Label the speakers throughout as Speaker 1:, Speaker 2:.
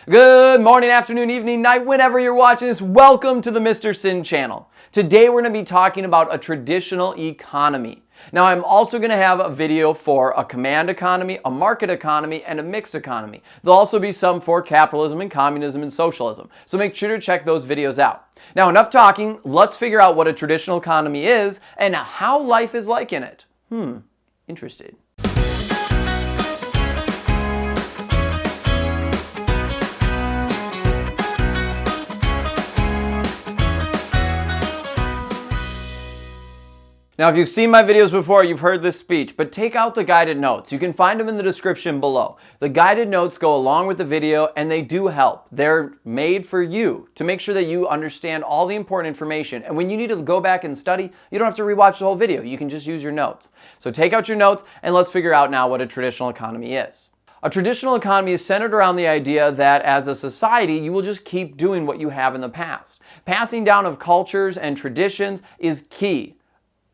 Speaker 1: Good morning, afternoon, evening, night, whenever you're watching this, welcome to the Mr. Sin channel. Today we're going to be talking about a traditional economy. Now I'm also going to have a video for a command economy, a market economy, and a mixed economy. There'll also be some for capitalism and communism and socialism. So make sure to check those videos out. Now enough talking, let's figure out what a traditional economy is and how life is like in it. Interested. Now, if you've seen my videos before, you've heard this speech, but take out the guided notes. You can find them in the description below. The guided notes go along with the video, and they do help. They're made for you to make sure that you understand all the important information. And when you need to go back and study, you don't have to rewatch the whole video. You can just use your notes. So take out your notes, and let's figure out now what a traditional economy is. A traditional economy is centered around the idea that as a society, you will just keep doing what you have in the past. Passing down of cultures and traditions is key.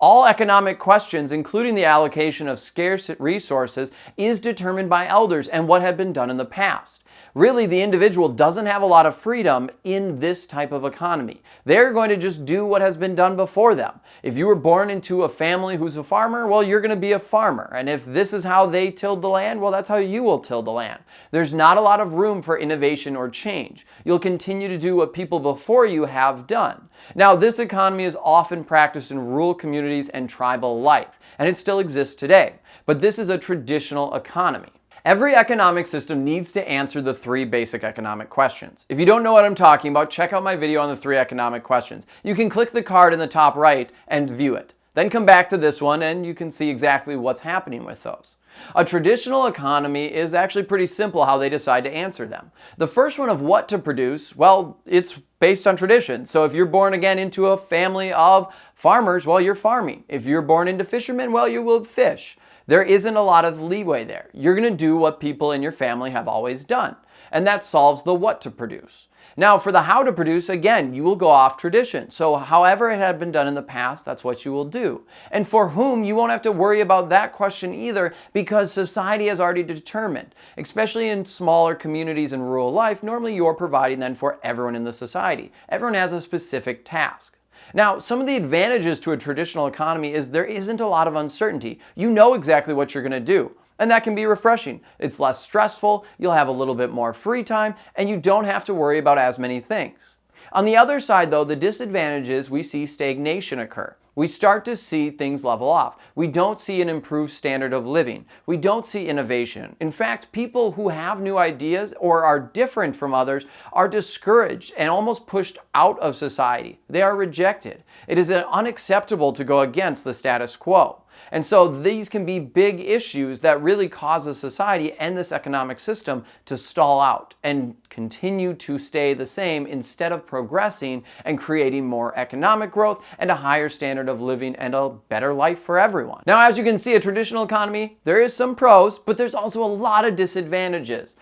Speaker 1: All economic questions, including the allocation of scarce resources, is determined by elders and what had been done in the past. Really, the individual doesn't have a lot of freedom in this type of economy. They're going to just do what has been done before them. If you were born into a family who's a farmer, well, you're going to be a farmer. And if this is how they tilled the land, well, that's how you will till the land. There's not a lot of room for innovation or change. You'll continue to do what people before you have done. Now, this economy is often practiced in rural communities and tribal life, and it still exists today. But this is a traditional economy. Every economic system needs to answer the three basic economic questions. If you don't know what I'm talking about, check out my video on the three economic questions. You can click the card in the top right and view it. Then come back to this one and you can see exactly what's happening with those. A traditional economy is actually pretty simple how they decide to answer them. The first one of what to produce, well, it's based on tradition. So if you're born again into a family of farmers, well, you're farming. If you're born into fishermen, well, you will fish. There isn't a lot of leeway there. You're going to do what people in your family have always done. And that solves the what to produce. Now, for the how to produce, again, you will go off tradition. So however it had been done in the past, that's what you will do. And for whom, you won't have to worry about that question either because society has already determined. Especially in smaller communities and rural life, normally you're providing then for everyone in the society. Everyone has a specific task. Now, some of the advantages to a traditional economy is there isn't a lot of uncertainty. You know exactly what you're going to do. And that can be refreshing. It's less stressful, you'll have a little bit more free time, and you don't have to worry about as many things. On the other side, though, the disadvantage is we see stagnation occur. We start to see things level off. We don't see an improved standard of living. We don't see innovation. In fact, people who have new ideas or are different from others are discouraged and almost pushed out of society. They are rejected. It is unacceptable to go against the status quo. And so these can be big issues that really cause a society and this economic system to stall out and continue to stay the same instead of progressing and creating more economic growth and a higher standard of living and a better life for everyone. Now, as you can see, a traditional economy, there is some pros, but there's also a lot of disadvantages.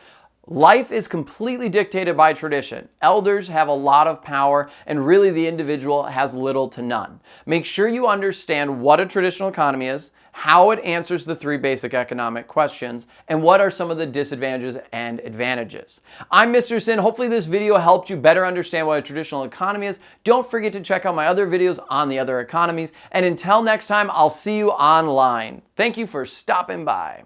Speaker 1: Life is completely dictated by tradition. Elders have a lot of power, and really the individual has little to none. Make sure you understand what a traditional economy is, how it answers the three basic economic questions, and what are some of the disadvantages and advantages. I'm Mr. Sin. Hopefully this video helped you better understand what a traditional economy is. Don't forget to check out my other videos on the other economies. And until next time, I'll see you online. Thank you for stopping by.